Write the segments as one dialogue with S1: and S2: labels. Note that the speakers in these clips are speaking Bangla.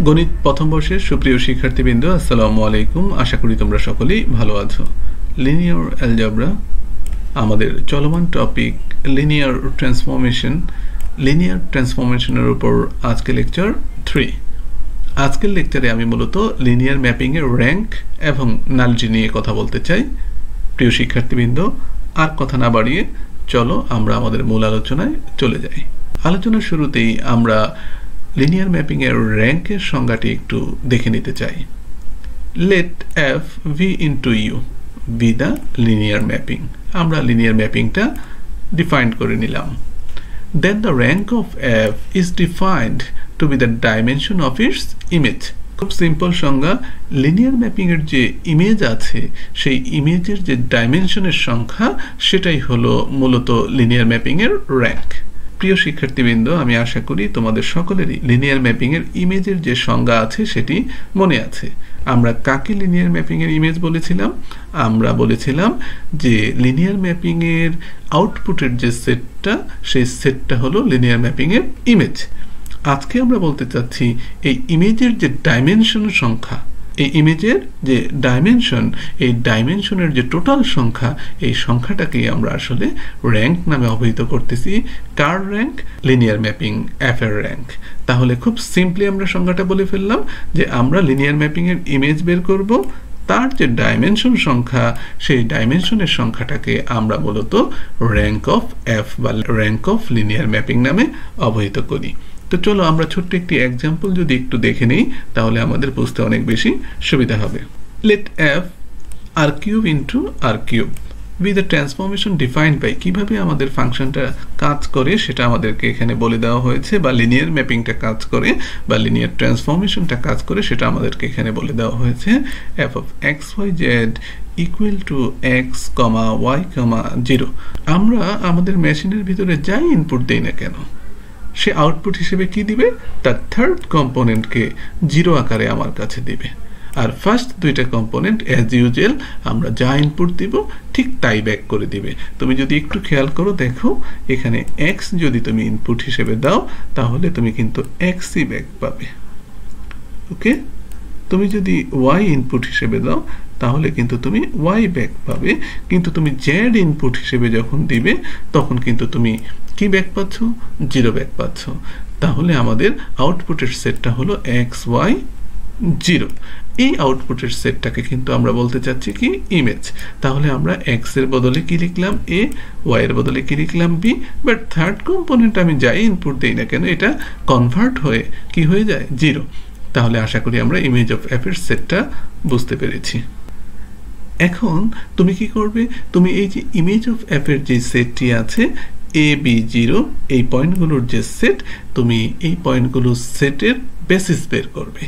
S1: গণিত প্রথম বর্ষের সুপ্রিয় শিক্ষার্থীবৃন্দ, আসসালামু আলাইকুম। আশা করি তোমরা সকলেই ভালো আছো। লিনিয়ার অ্যালজেব্রা আমাদের চলমান টপিক লিনিয়ার ট্রান্সফরমেশনের উপর আজকে লেকচার 3। আজকের লেকচারে আমি মূলত লিনিয়ার ম্যাপিংয়ের র্যাঙ্ক এবং নালিটি নিয়ে কথা বলতে চাই। প্রিয় শিক্ষার্থীবৃন্দ, আর কথা না বাড়িয়ে চলো আমরা আমাদের মূল আলোচনায় চলে যাই। আলোচনার শুরুতেই আমরা লিনিয়ার ম্যাপিং এর র্যাঙ্কের সংজ্ঞাটি একটু দেখে নিতে চাই। Let F V into U be the linear mapping. আমরা লিনিয়ার ম্যাপিংটা ডিফাইন করে নিলাম। Then the rank of F is defined to be the dimension of its image. খুব সিম্পল সংজ্ঞা, লিনিয়ার ম্যাপিং এর যে ইমেজ আছে সেই ইমেজের যে ডাইমেনশনের সংখ্যা সেটাই হলো মূলত লিনিয়ার ম্যাপিং এর র্যাঙ্ক। প্রিয় শিক্ষার্থীবৃন্দ, আমি আশা করি তোমাদের সকলেরই লিনিয়ার ম্যাপিং এর ইমেজের যে সংজ্ঞা আছে সেটি মনে আছে। আমরা কাকে লিনিয়ার ম্যাপিং এর ইমেজ বলেছিলাম? আমরা বলেছিলাম যে লিনিয়ার ম্যাপিং এর আউটপুটের যে সেটটা, সেই সেটটা হলো লিনিয়ার ম্যাপিং এর ইমেজ। আজকে আমরা বলতে চাচ্ছি এই ইমেজের যে ডাইমেনশনের সংখ্যা, এই ইমেজের যে ডাইমেনশন, এই ডাইমেনশনের যে টোটাল সংখ্যা, এই সংখ্যাটাকেই আমরা আসলে র্যাঙ্ক নামে অভিহিত করতেছি। কার র্যাঙ্ক? লিনিয়ার ম্যাপিং এফ এর র্যাঙ্ক। তাহলে খুব সিম্পলি আমরা সংজ্ঞাটা বলে ফেললাম যে আমরা লিনিয়ার ম্যাপিং এর ইমেজ বের করব, তার যে ডাইমেনশন সংখ্যা, সেই ডাইমেনশনের সংখ্যাটাকে আমরা মূলত র্যাঙ্ক অফ এফ বা র্যাঙ্ক অফ লিনিয়ার ম্যাপিং নামে অভিহিত করি। তো চলো আমরা ছোট্ট একটি এক্সাম্পল যদি একটু দেখে নেই, তাহলে আমাদের বুঝতে অনেক বেশি সুবিধা হবে। Let F R cube into R cube be the transformation defined by. কিভাবে আমাদের ফাংশনটা কাজ করে সেটা আমাদেরকে এখানে বলে দেওয়া হয়েছে, বা লিনিয়ার ম্যাপিংটা কাজ করে বা লিনিয়ার ট্রান্সফরমেশনটা কাজ করে সেটা আমাদেরকে এখানে বলে দেওয়া হয়েছে। F of X Y Z equal to X comma Y comma 0। আমরা আমাদের মেশিনের ভিতরে যাই ইনপুট দিই না কেন, সে আউটপুট হিসেবে কি দিবে? তার থার্ড কম্পোনেন্টকে 0 আকারে আমার কাছে দিবে। আর ফার্স্ট দুইটা কম্পোনেন্ট অ্যাজ ইউজুয়াল আমরা যা ইনপুট দিব ঠিক তাই ব্যাক করে দিবে। তুমি যদি একটু খেয়াল করো, দেখো এখানে এক্স যদি তুমি ইনপুট হিসেবে দাও তাহলে তুমি কিন্তু এক্সই ব্যাক পাবে। ওকে, তুমি যদি ওয়াই ইনপুট হিসেবে দাও তাহলে কিন্তু তুমি ওয়াই ব্যাক পাবে। কিন্তু তুমি জেড ইনপুট হিসেবে যখন দিবে তখন কিন্তু তুমি কি ব্যাক পাচ্ছ? 0 ব্যাক পাচ্ছ। তাহলে আমাদের আউটপুটের সেটটা হলো এক্স ওয়াই 0। এই আউটপুটের সেটটাকে কিন্তু আমরা বলতে চাচ্ছি কি? ইমেজ। তাহলে আমরা এক্স এর বদলে কি লিখলাম? এ, ওয়াই এর বদলে কি লিখলাম? বি। বাট থার্ড কম্পোনেন্ট আমি যাই ইনপুট দিই না কেন, এটা কনভার্ট হয়ে কি হয়ে যায়? 0। তাহলে আশা করি আমরা ইমেজ অফ এফ এর সেটটা বুঝতে পেরেছি। এখন তুমি কি করবে? তুমি এই যে ইমেজ অফ এফ এর যে সেটটি আছে এ বি 0, এই পয়েন্টগুলোর যে সেট, তুমি এই পয়েন্টগুলো সেটের বেসিস বের করবে।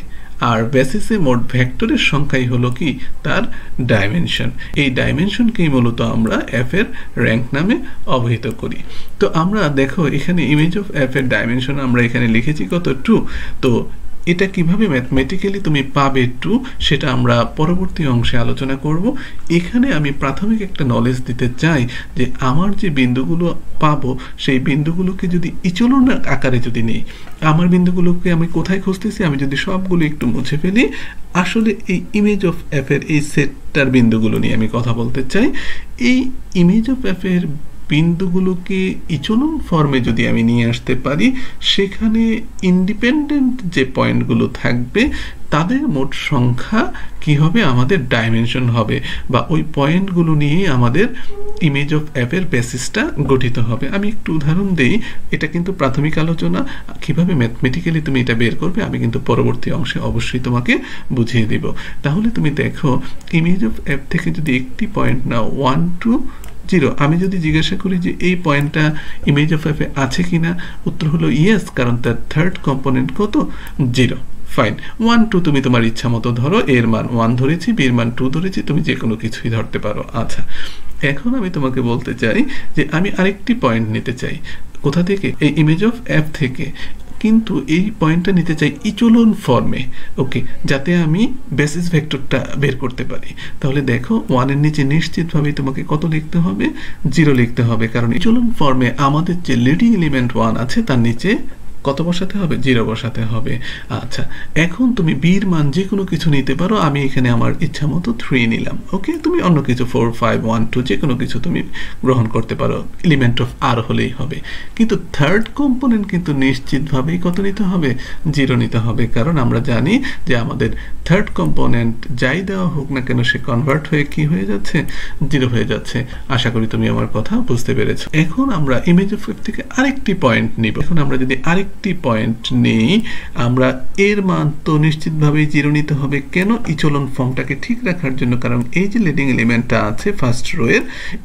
S1: আর বেসিসে মোট ভেক্টরের সংখ্যাই হলো কি? তার ডাইমেনশন। এই ডাইমেনশনকেই মূলত আমরা এফ এর র্যাঙ্ক নামে অভিহিত করি। তো আমরা দেখো এখানে ইমেজ অফ এফ এর ডাইমেনশন আমরা এখানে লিখেছি কত? 2। তো এটা কিভাবে ম্যাথমেটিক্যালি তুমি পাবে 2, সেটা আমরা পরবর্তী অংশে আলোচনা করব। এখানে আমি প্রাথমিক একটা নলেজ দিতে চাই যে আমার যে বিন্দুগুলো পাবো সেই বিন্দুগুলোকে যদি ইচলন আকারে যদি নেই, আমার বিন্দুগুলোকে আমি কোথায় খুঁজতেছি? আমি যদি সবগুলো একটু মুছে ফেলি, আসলে এই ইমেজ অফ এফ এর এই সেটটার বিন্দুগুলো নিয়ে আমি কথা বলতে চাই। এই ইমেজ অফ এফ এর বিন্দুগুলোকে ইচলন ফর্মে যদি আমি নিয়ে আসতে পারি, সেখানে ইন্ডিপেন্ডেন্ট যে পয়েন্টগুলো থাকবে তাদের মোট সংখ্যা কি হবে? আমাদের ডাইমেনশন হবে, বা ওই পয়েন্টগুলো নিয়ে আমাদের ইমেজ অফ এফ এর বেসিসটা গঠিত হবে। আমি একটু উদাহরণ দেই, এটা কিন্তু প্রাথমিক আলোচনা। কিভাবে ম্যাথমেটিক্যালি তুমি এটা বের করবে আমি কিন্তু পরবর্তী অংশে অবশ্যই তোমাকে বুঝিয়ে দিব। তাহলে তুমি দেখো ইমেজ অফ এফ থেকে যদি একটি পয়েন্ট নাও 1 2 0, আমি যদি জিজ্ঞাসা করি যে এই পয়েন্টটা ইমেজ অফ এফ এ আছে কিনা, উত্তর হলো ইয়েস, কারণ তার থার্ড কম্পোনেন্ট কত? 0। ফাইন। 1 2 তুমি তোমার ইচ্ছা মতো ধরো, এর মান 1 ধরেছি, বির মান 2 ধরেছি, তুমি যে কোনো কিছুই ধরতে পারো। আচ্ছা, এখন আমি তোমাকে বলতে চাই যে আমি আরেকটি পয়েন্ট নিতে চাই। কোথা থেকে? এই ইমেজ অফ এফ থেকে। কিন্তু এই পয়েন্টটা নিতে চাই ইচলন ফর্মে, ওকে, যাতে আমি বেসিস ভেক্টরটা বের করতে পারি। তাহলে দেখো 1 এর নিচে নিশ্চিতভাবে তোমাকে কত লিখতে হবে? 0 লিখতে হবে, কারণ ইচলন ফর্মে আমাদের যে লিডিং এলিমেন্ট 1 আছে তার নিচে কত বসাতে হবে? 0 বসাতে হবে। আচ্ছা, এখন তুমি b-র মান যে কোনো কিছু নিতে পারো। আমি এখানে আমার ইচ্ছা মতো 3 নিলাম। ওকে, তুমি অন্য কিছু 4, 5, 1, 2 যে কোনো কিছু তুমি গ্রহণ করতে পারো, এলিমেন্ট অফ r হলেই হবে। কিন্তু থার্ড কম্পোনেন্ট কিন্তু নিশ্চিতভাবেই কত নিতে হবে? 0 নিতে হবে, কারণ আমরা জানি যে আমাদের থার্ড কম্পোনেন্ট যাই দেওয়া হোক না কেন সে কনভার্ট হয়ে কি হয়ে যাচ্ছে? 0 হয়ে যাচ্ছে। আশা করি তুমি আমার কথা বুঝতে পেরেছো। এখন আমরা ইমেজ অফ f থেকে আরেকটি পয়েন্ট নিব। এখন আমরা যদি আরেকটি পয়েন্ট নেই, আমরা এর মান তো নিশ্চিতভাবেই 0 নিতে হবে। কেন? ইচলন ফর্মটাকে ঠিক রাখার জন্য, কারণ এই যে লিডিং এলিমেন্টটা আছে ফার্স্ট রো এর,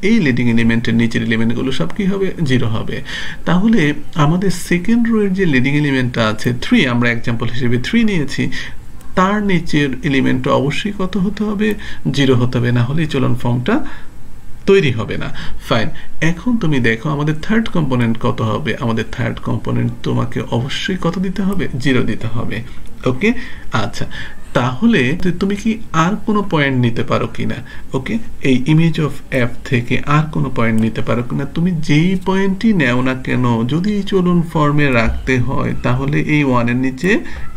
S1: এই লিডিং এলিমেন্টের নিচের এলিমেন্টগুলো সব কি হবে? 0 হবে। তাহলে আমাদের সেকেন্ড রো এর যে লিডিং এলিমেন্টটা আছে 3, আমরা এক্সাম্পল হিসেবে 3 নিয়েছি, তার নিচের এলিমেন্টটা অবশ্যই কত হতে হবে? 0 হতে হবে, না হলে ইচলন ফর্মটা তৈরি হবে না। ফাইন, এখন তুমি দেখো আমাদের থার্ড কম্পোনেন্ট কত হবে? আমাদের থার্ড কম্পোনেন্ট তোমাকে অবশ্যই কত দিতে হবে? 0 দিতে হবে। ওকে, আচ্ছা, তাহলে তুমি কি আর কোনো পয়েন্ট নিতে পারো কিনা? ওকে, এই ইমেজ অফ f থেকে আর কোনো পয়েন্ট নিতে পারো কিনা? তুমি যেই পয়েন্টই নেও না কেন, যদি চলন ফর্মে রাখতে হয় তাহলে এই 1 এর নিচে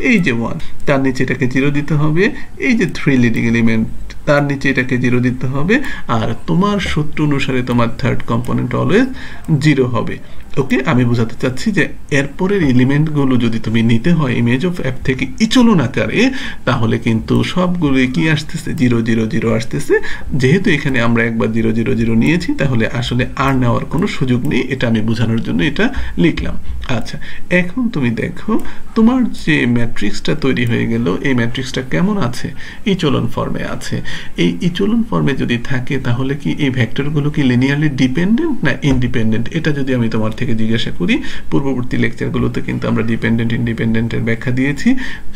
S1: এই যে 1, তার নিচে এটাকে 0 দিতে হবে। এই যে 3 লিডিং এলিমেন্ট, তার নিচে এটাকে 0 দিতে হবে। আর তোমার সূত্র অনুসারে তোমার থার্ড কম্পোনেন্ট অলওয়েজ 0 হবে। ওকে, আমি বোঝাতে চাচ্ছি যে এরপরের এলিমেন্টগুলো যদি তুমি নিতে হয় ইমেজ অফ f থেকে ইচলন আকারে, তাহলে কিন্তু সবগুলো কি আসতেছে? 0, 0, 0 আসতেছে। যেহেতু এখানে আমরা একবার 0, 0, 0 নিয়েছি, তাহলে আসলে আর নেওয়ার কোনো সুযোগ নেই। এটা আমি বোঝানোর জন্য এটা লিখলাম। আচ্ছা, এখন তুমি দেখো তোমার যে ম্যাট্রিক্সটা তৈরি হয়ে গেল, এই ম্যাট্রিক্সটা কেমন আছে? ইচলন ফর্মে আছে। এই ইচলন ফর্মে যদি থাকে তাহলে কি এই ভেক্টরগুলো কি লিনিয়ারলি ডিপেন্ডেন্ট না ইন্ডিপেন্ডেন্ট? এটা যদি আমি তোমার থেকে জিজ্ঞাসা করি, পূর্ববর্তী লেকচারগুলোতে কিন্তু আমরা ডিপেন্ডেন্ট ইন্ডিপেন্ডেন্টের ব্যাখ্যা দিয়েছি।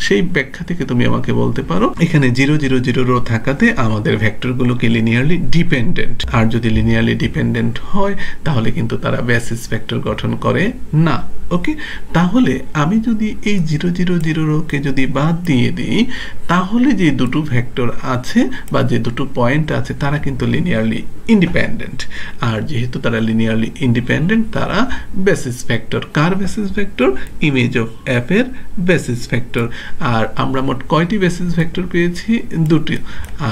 S1: সেই ব্যাখ্যা থেকে তুমি আমাকে বলতে পারো এখানে 0, 0, 0 রো থাকাতে আমাদের ভেক্টরগুলো কি লিনিয়ারলি ডিপেন্ডেন্ট? আর যদি লিনিয়ারলি ডিপেন্ডেন্ট হয় তাহলে কিন্তু তারা বেসিস ভেক্টর গঠন করে না। ওকে, তাহলে আমি যদি এই 0, 0, 0 রোকে যদি বাদ দিয়ে দিই, তাহলে যে দুটো ভেক্টর আছে বা যে দুটো পয়েন্ট আছে তারা কিন্তু লিনিয়ারলি ইন্ডিপেন্ডেন্ট। আর যেহেতু তারা লিনিয়ারলি ইন্ডিপেন্ডেন্ট, তারা basis vector. Car basis vector? Image of f এর বেসিস ভেক্টর। আর আমরা মোট কয়টি বেসিস ভেক্টর পেয়েছি? 2টি।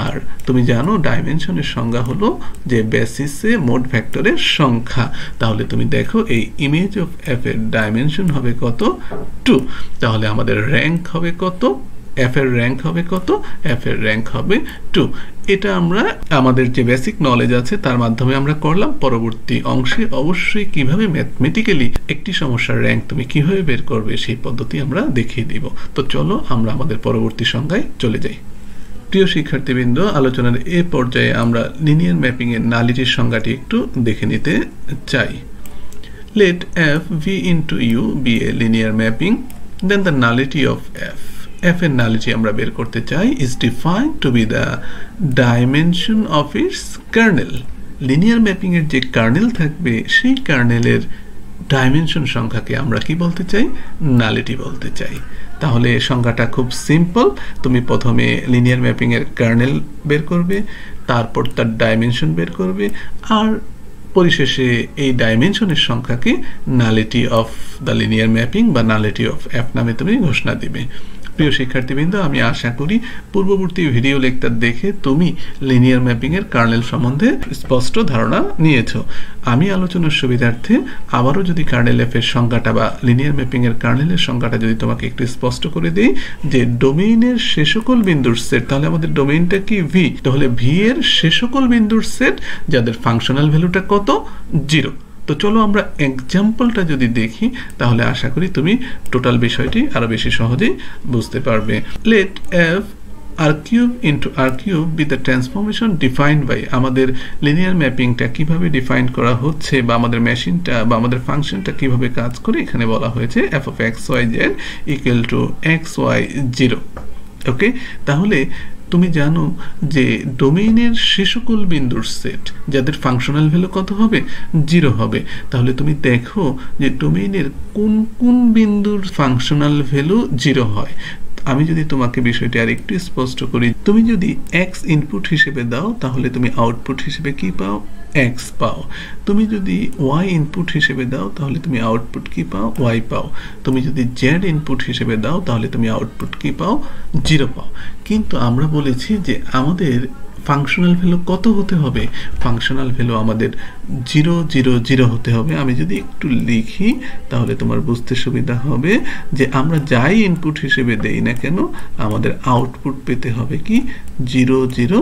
S1: আর তুমি জানো ডাইমেনশনের সংজ্ঞা হলো যে বেসিসে মোট ভেক্টরের সংখ্যা। তাহলে তুমি দেখো এই ইমেজ অফ f এর ডাইমেনশন হবে কত? 2। তাহলে আমাদের র্যাঙ্ক হবে কত? f এর র্যাঙ্ক হবে কত? f এর র্যাঙ্ক হবে 2। এটা আমরা আমাদের যে বেসিক নলেজ আছে তার মাধ্যমে আমরা করলাম। পরবর্তী অংশে অবশ্যই কিভাবে ম্যাথমেটিক্যালি একটি সমস্যার র্যাঙ্ক তুমি কিভাবে বের করবে সেই পদ্ধতি আমরা দেখিয়ে দিব। তো চলো আমরা আমাদের পরবর্তী সংজ্ঞায় চলে যাই। প্রিয় শিক্ষার্থীবৃন্দ, আলোচনার এ পর্যায়ে আমরা লিনিয়ার ম্যাপিং এর নালিটির সংজ্ঞাটি একটু দেখে নিতে চাই। Let f v into u be a linear mapping, then the nullity of f এর নালিটি আমরা বের করতে চাই is defined to be the dimension of its kernel. Linear mapping এর যে কার্নেল থাকবে সেই কার্নেলের ডাইমেনশন সংখ্যাকে আমরা কি বলতে চাই? নালিটি বলতে চাই। তাহলে সংজ্ঞাটা খুব সিম্পল। তুমি প্রথমে লিনিয়ার ম্যাপিং এর কার্নেল বের করবে, তারপর তার ডাইমেনশন বের করবে, আর পরিশেষে এই ডাইমেনশনের সংখ্যাকে nullity of the linear mapping বা নালিটি অফ f নামে তুমি ঘোষণা দিবে। প্রিয় শিক্ষার্থীবৃন্দ, আমি আশা করি পূর্ববর্তী ভিডিও লেকচার দেখে তুমি লিনিয়ার ম্যাপিং এর কার্নেল সম্বন্ধে স্পষ্ট ধারণা নিয়েছো। আমি আলোচনার সুবিধার্থে আবারও যদি কার্নেল f এর সংজ্ঞাটা বা লিনিয়ার ম্যাপিং এর কার্নেলের সংজ্ঞাটা যদি তোমাকে একটু স্পষ্ট করে দেই, যে ডোমেইনের শেষকল বিন্দুর সেট, তাহলে আমাদের ডোমেইনটা কি v, তাহলে v এর শেষকল বিন্দুর সেট যাদের ফাংশনাল ভ্যালুটা কত? 0। তো চলো আমরা এক্সাম্পলটা যদি দেখি, তাহলে আশা করি তুমি টোটাল বিষয়টি আরো বেশি সহজেই বুঝতে পারবে। Let f r cube into r cube be the transformation defined by, আমাদের লিনিয়ার ম্যাপিংটা কিভাবে ডিফাইন করা হচ্ছে বা আমাদের মেশিনটা বা আমাদের ফাংশনটা কিভাবে কাজ করে এখানে বলা হয়েছে f of x y z equal to x y 0। ওকে, তাহলে তুমি জানো যে ডোমেইনের শেষকল বিন্দুর সেট যাদের ফাংশনাল ভ্যালু কত হবে? 0 হবে। তাহলে তুমি দেখো যে ডোমেইনের কোন কোন বিন্দুর ফাংশনাল ভ্যালু 0 হয়। আমি যদি তোমাকে বিষয়টি আর একটু স্পষ্ট করি, তুমি যদি x ইনপুট হিসেবে দাও তাহলে তুমি আউটপুট হিসেবে কি পাও? এক্স পাও। তুমি যদি ওয়াই ইনপুট হিসেবে দাও তাহলে তুমি আউটপুট কি পাও? ওয়াই পাও। তুমি যদি জেড ইনপুট হিসেবে দাও তাহলে তুমি আউটপুট কি পাও? 0 পাও। কিন্তু আমরা বলেছি যে আমাদের ফাংশনাল ভ্যালু কত হতে হবে? ফাংশনাল ভ্যালু আমাদের 0 0 0 হতে হবে। আমি যদি একটু লিখি তাহলে তোমার বুঝতে সুবিধা হবে যে আমরা যাই ইনপুট হিসেবে দেই না কেন আমাদের আউটপুট পেতে হবে কি? 0 0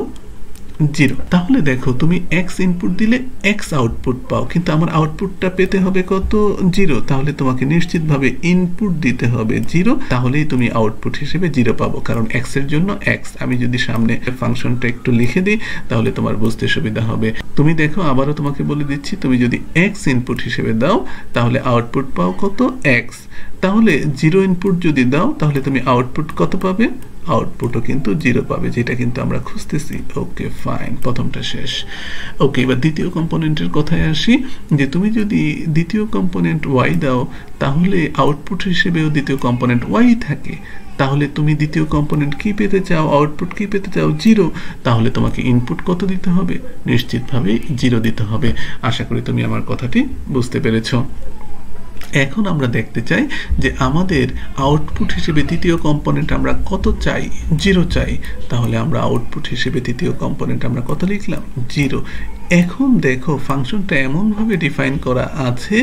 S1: 0। তাহলে দেখো তুমি এক্স ইনপুট দিলে এক্স আউটপুট পাও, কিন্তু আমার আউটপুটটা পেতে হবে কত? 0। তাহলে তোমাকে নিশ্চিতভাবে ইনপুট দিতে হবে 0, তাহলেই তুমি আউটপুট হিসেবে 0 পাবো, কারণ এক্স এর জন্য এক্স। আমি যদি সামনে ফাংশনটা একটু লিখে দিই তাহলে তোমার বুঝতে সুবিধা হবে। তুমি দেখো আবারও তোমাকে বলে দিচ্ছি, তুমি যদি এক্স ইনপুট হিসেবে দাও তাহলে আউটপুট পাও কত? এক্স। তাহলে 0 ইনপুট যদি দাও তাহলে তুমি আউটপুট কত পাবে? আউটপুটও কিন্তু 0 পাবে, যেটা কিন্তু আমরা খুঁজতেছি। ওকে ফাইন, প্রথমটা শেষ। ওকে, এবার দ্বিতীয় কম্পোনেন্টের কথায় আসি, যে তুমি যদি দ্বিতীয় কম্পোনেন্ট ওয়াই দাও তাহলে আউটপুট হিসেবেও দ্বিতীয় কম্পোনেন্ট ওয়াই থাকে। তাহলে তুমি দ্বিতীয় কম্পোনেন্ট কি পেতে চাও? আউটপুট কি পেতে চাও? 0। তাহলে তোমাকে ইনপুট কত দিতে হবে? নিশ্চিতভাবে 0 দিতে হবে। আশা করি তুমি আমার কথাটি বুঝতে পেরেছো। এখন আমরা দেখতে চাই যে আমাদের আউটপুট হিসেবে তৃতীয় কম্পোনেন্ট আমরা কত চাই? 0 চাই। তাহলে আমরা আউটপুট হিসেবে তৃতীয় কম্পোনেন্ট আমরা কত লিখলাম? 0। এখন দেখো ফাংশনটা এমনভাবে ডিফাইন করা আছে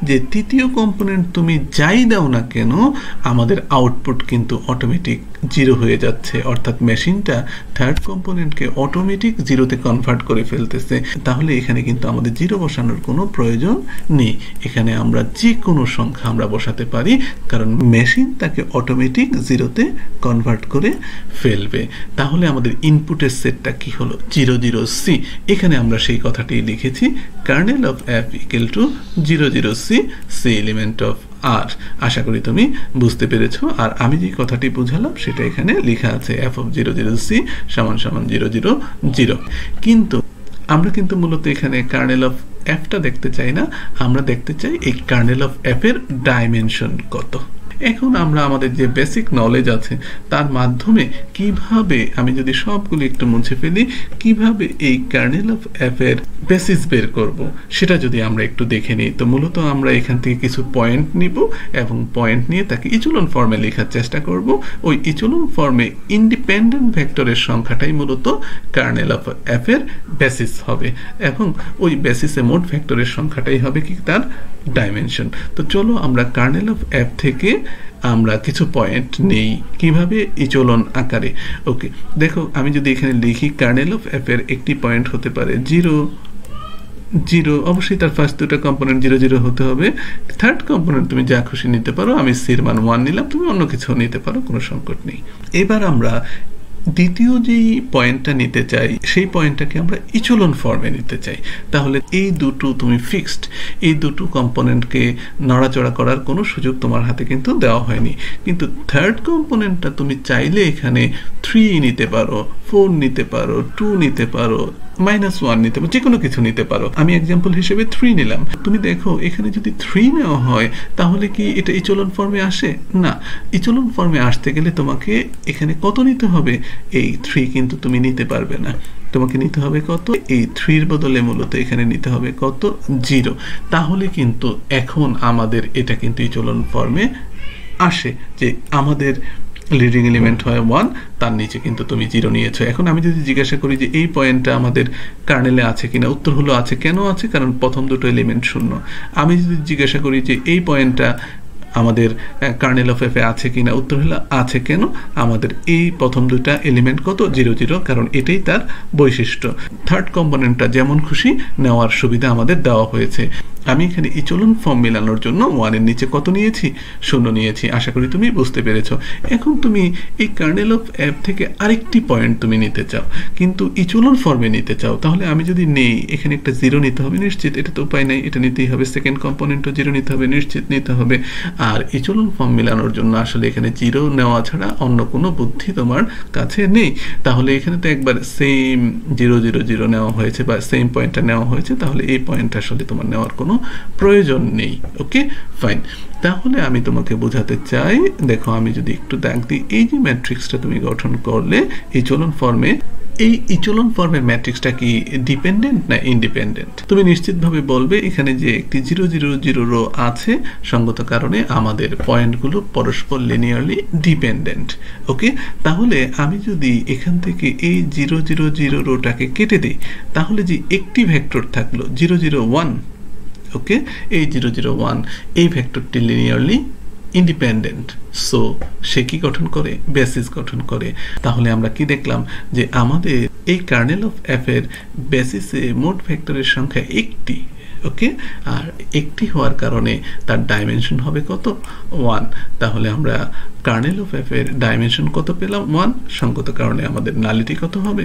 S1: যে তৃতীয় কম্পোনেন্ট তুমি যাই দাও না কেন আমাদের আউটপুট কিন্তু অটোমেটিক 0 হয়ে যাচ্ছে, অর্থাৎ মেশিনটা থার্ড কম্পোনেন্টকে অটোমেটিক 0-তে কনভার্ট করে ফেলতেছে। তাহলে এখানে কিন্তু আমাদের 0 বসানোর কোনো প্রয়োজন নেই। এখানে আমরা যে কোনো সংখ্যা আমরা বসাতে পারি, কারণ মেশিন তাকে অটোমেটিক 0-তে কনভার্ট করে ফেলবে। তাহলে আমাদের ইনপুটের সেটটা কি হলো? 0 0 C। এখানে আমরা সেই কথাটি লিখেছি, kernel of f equal to 0 0 C, C element of R. আশা করি তুমি বুঝতে পেরেছো। আর আমি যে কথাটি বুঝালাম সেটা এখানে লেখা আছে, f of 0 0 C সমান সমান 0 0 0। কিন্তু আমরা কিন্তু মূলত এখানে কার্নেল অফ এফটা দেখতে চাই না, আমরা দেখতে চাই এই কার্নেল অফ এফ এর ডাইমেনশন কত। এখন আমরা আমাদের যে বেসিক নলেজ আছে তার মাধ্যমে কিভাবে, আমি যদি সবগুলো একটু মুছে ফেলি, কিভাবে এই কার্নেল অফ এফ এর বেসিস বের করব সেটা যদি আমরা একটু দেখে নিই। তো মূলত আমরা এখান থেকে কিছু পয়েন্ট নিব এবং পয়েন্ট নিয়ে তাকে ইচেলন ফর্মে লেখার চেষ্টা করব। ওই ইচেলন ফর্মে ইন্ডিপেন্ডেন্ট ভেক্টরের সংখ্যাটাই মূলত কার্নেল অফ এফ এর বেসিস হবে, এবং ওই বেসিসে মোট ভেক্টরের সংখ্যাটাই হবে কি? তার ডাইমেনশন। তো চলো আমরা কার্নেল অফ এফ থেকে আমরা কিছু পয়েন্ট নেই কিভাবে ইচেলন আকারে। ওকে, দেখো আমি যদি এখানে লিখি কার্নেল অফ এফ এর একটি পয়েন্ট হতে পারে 0 0, অবশ্যই তার ফার্স্ট দুটো কম্পোনেন্ট 0 0 হতে হবে। থার্ড কম্পোনেন্ট তুমি যা খুশি নিতে পারো, আমি সির মান 1 নিলাম, তুমি অন্য কিছু নিতে পারো, কোনো সংকট নেই। এবার আমরা দ্বিতীয় যেই পয়েন্টটা নিতে চাই সেই পয়েন্টটাকে আমরা ইচেলন ফর্মে নিতে চাই। তাহলে এই দুটো তুমি ফিক্সড, এই দুটো কম্পোনেন্টকে নড়াচড়া করার কোনো সুযোগ তোমার হাতে কিন্তু দেওয়া হয়নি। কিন্তু থার্ড কম্পোনেন্টটা তুমি চাইলে এখানে 3 নিতে পারো, 4 নিতে পারো, 2 নিতে পারো, -1 নিতে পারো, যে কোনো কিছু নিতে পারো। আমি এক্সাম্পল হিসেবে 3 নিলাম। তুমি দেখো এখানে যদি 3 নেওয়া হয় তাহলে কি এটা ইচেলন ফর্মে আসে? না। ইচেলন ফর্মে আসতে গেলে তোমাকে এখানে কত নিতে হবে? এই 3 কিন্তু তুমি নিতে পারবে না। তোমাকে নিতে হবে কত? এই 3 এর বদলে মূলত এখানে নিতে হবে কত? 0। তাহলে কিন্তু এখন আমাদের এটা কিন্তু ইচেলন ফর্মে আসে, যে আমাদের লিডিং এলিমেন্ট হয় 1, তার নিচে কিন্তু তুমি 0 নিয়েছো। এখন আমি যদি জিজ্ঞাসা করি যে এই পয়েন্টটা আমাদের কার্নেলে আছে কিনা, উত্তর হলো আছে। কেন আছে? কারণ প্রথম দুটো এলিমেন্ট 0। আমি যদি জিজ্ঞাসা করি যে এই পয়েন্টটা আমাদের কার্নেল অফ এফ এ আছে কিনা, উত্তর হলো আছে। কেন? আমাদের এই প্রথম দুটা এলিমেন্ট কত? 0 0, কারণ এটাই তার বৈশিষ্ট্য। থার্ড কম্পোনেন্টটা যেমন খুশি নেওয়ার সুবিধা আমাদের দেওয়া হয়েছে। আমি এখানে ইচেলন ফর্ম মেলানোর জন্য 1 এর নিচে কত নিয়েছি? 0 নিয়েছি। আশা করি তুমি বুঝতে পেরেছো। এখন তুমি এই কার্নেল অফ এফ থেকে আরেকটি পয়েন্ট তুমি নিতে চাও, কিন্তু ইচেলন ফর্মে নিতে চাও। তাহলে আমি যদি নেই, এখানে একটা 0 নিতে হবে নিশ্চিত, এটা তো উপায় নাই, এটা নিতেই হবে। সেকেন্ড কম্পোনেন্টও 0 নিতে হবে নিশ্চিত, নিতে হবে। আর ইচেলন ফর্ম মেলানোর জন্য আসলে এখানে 0 নেওয়া ছাড়া অন্য কোনো বুদ্ধি তোমার কাছে নেই। তাহলে এখানে তো একবার সেম 0 0 0 নেওয়া হয়েছে, বা সেম পয়েন্টটা নেওয়া হয়েছে, তাহলে এই পয়েন্টটা আসলে তোমার নেওয়ার কোনো প্রয়োজন নেই। Okay fine. তাহলে আমি তোমাকে বোঝাতে চাই, দেখো আমি যদি একটু দাগ দিই, এই যে ম্যাট্রিক্সটা তুমি গঠন করলে ইচেলন ফর্মে এই ইচেলন ফর্মের ম্যাট্রিক্সটা কি ডিপেন্ডেন্ট না ইন্ডিপেন্ডেন্ট? তুমি নিশ্চিতভাবে বলবে এখানে যে একটি 0 0 0 রো আছে, সঙ্গত কারণে আমাদের পয়েন্টগুলো পরস্পর লিনিয়ারলি ডিপেন্ডেন্ট। ওকে, তাহলে আমি যদি এখান থেকে এই 0 0 0 রোটাকে কেটে দিই, তাহলে যে একটি ভেক্টর থাকলো 0 0 1, ওকে, এই 0 0 1 এই ভেক্টরটি লিনিয়ারলি ইন্ডিপেন্ডেন্ট। সো সে কি গঠন করে? বেসিস গঠন করে। তাহলে আমরা কি দেখলাম যে আমাদের এই কার্নেল অফ এফ এর বেসিসে মোট ভেক্টরের সংখ্যা একটি, ওকে, আর একটি হওয়ার কারণে তার ডাইমেনশন হবে কত? 1। তাহলে আমরা কার্নেল অফ এফ এর ডাইমেনশন কত পেলাম? 1। সঙ্গত কারণে আমাদের নালিটি কত হবে?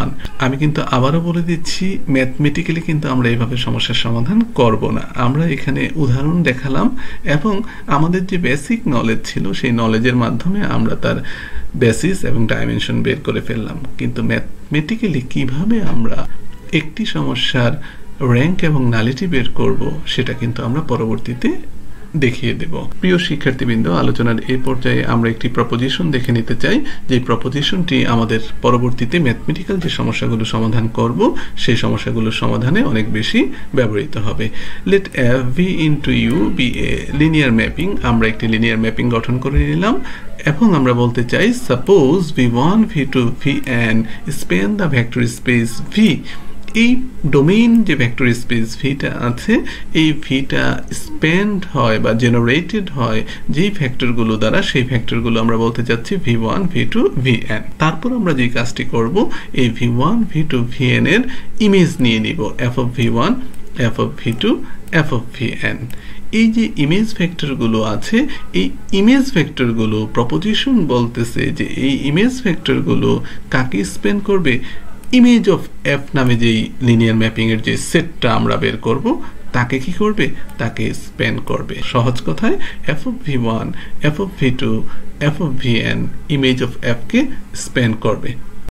S1: 1। আমি কিন্তু আবারও বলে দিচ্ছি, ম্যাথমেটিক্যালি কিন্তু আমরা এইভাবে সমস্যার সমাধান করব না। আমরা এখানে উদাহরণ দেখালাম এবং আমাদের যে বেসিক নলেজ ছিল সেই নলেজের মাধ্যমে আমরা তার বেসিস এবং ডাইমেনশন বের করে ফেললাম। কিন্তু ম্যাথমেটিক্যালি কিভাবে আমরা একটি সমস্যার র্যাঙ্ক এবং নালিটি বের করব সেটা কিন্তু আমরা পরবর্তীতে দেখিয়ে দেব। প্রিয় শিক্ষার্থীবৃন্দ, আলোচনার এই পর্যায়ে আমরা একটি প্রপোজিশন দেখে নিতে চাই, যে প্রপোজিশনটি আমাদের পরবর্তীতে ম্যাথমেটিক্যাল যে সমস্যাগুলো সমাধান করব সেই সমস্যাগুলোর সমাধানে অনেক বেশি ব্যবহৃত হবে। Let F V into U be a linear mapping. আমরা একটি লিনিয়ার ম্যাপিং গঠন করে নিলাম এবং আমরা বলতে চাই suppose v1 v2 vn span the vector space v। এই ডোমেইন যে ভেক্টর স্পেস ভিটা আছে, এই ভিটা স্প্যান্ড হয় বা জেনারেটেড হয় যেই ভেক্টরগুলো দ্বারা, সেই ভেক্টরগুলো আমরা বলতে চাচ্ছি v1 v2 vn। তারপর আমরা যে কাজটি করব, এই v1 v2 vn এর ইমেজ নিয়ে নিব, f of v1 f of v2 f of vn। এই যে ইমেজ ভেক্টরগুলো আছে, এই ইমেজ ভেক্টরগুলো প্রপোজিশন বলতেছে যে এই ইমেজ ভেক্টরগুলো কাকে স্প্যান করবে? ইমেজ অফ এফ নামে যেই লিনিয়ার ম্যাপিং এর যে সেটটা আমরা বের করব তাকে কি করবে? তাকে স্প্যান করবে। সহজ কথায় F of v1 F of v2 F of vn image of F K span করবে।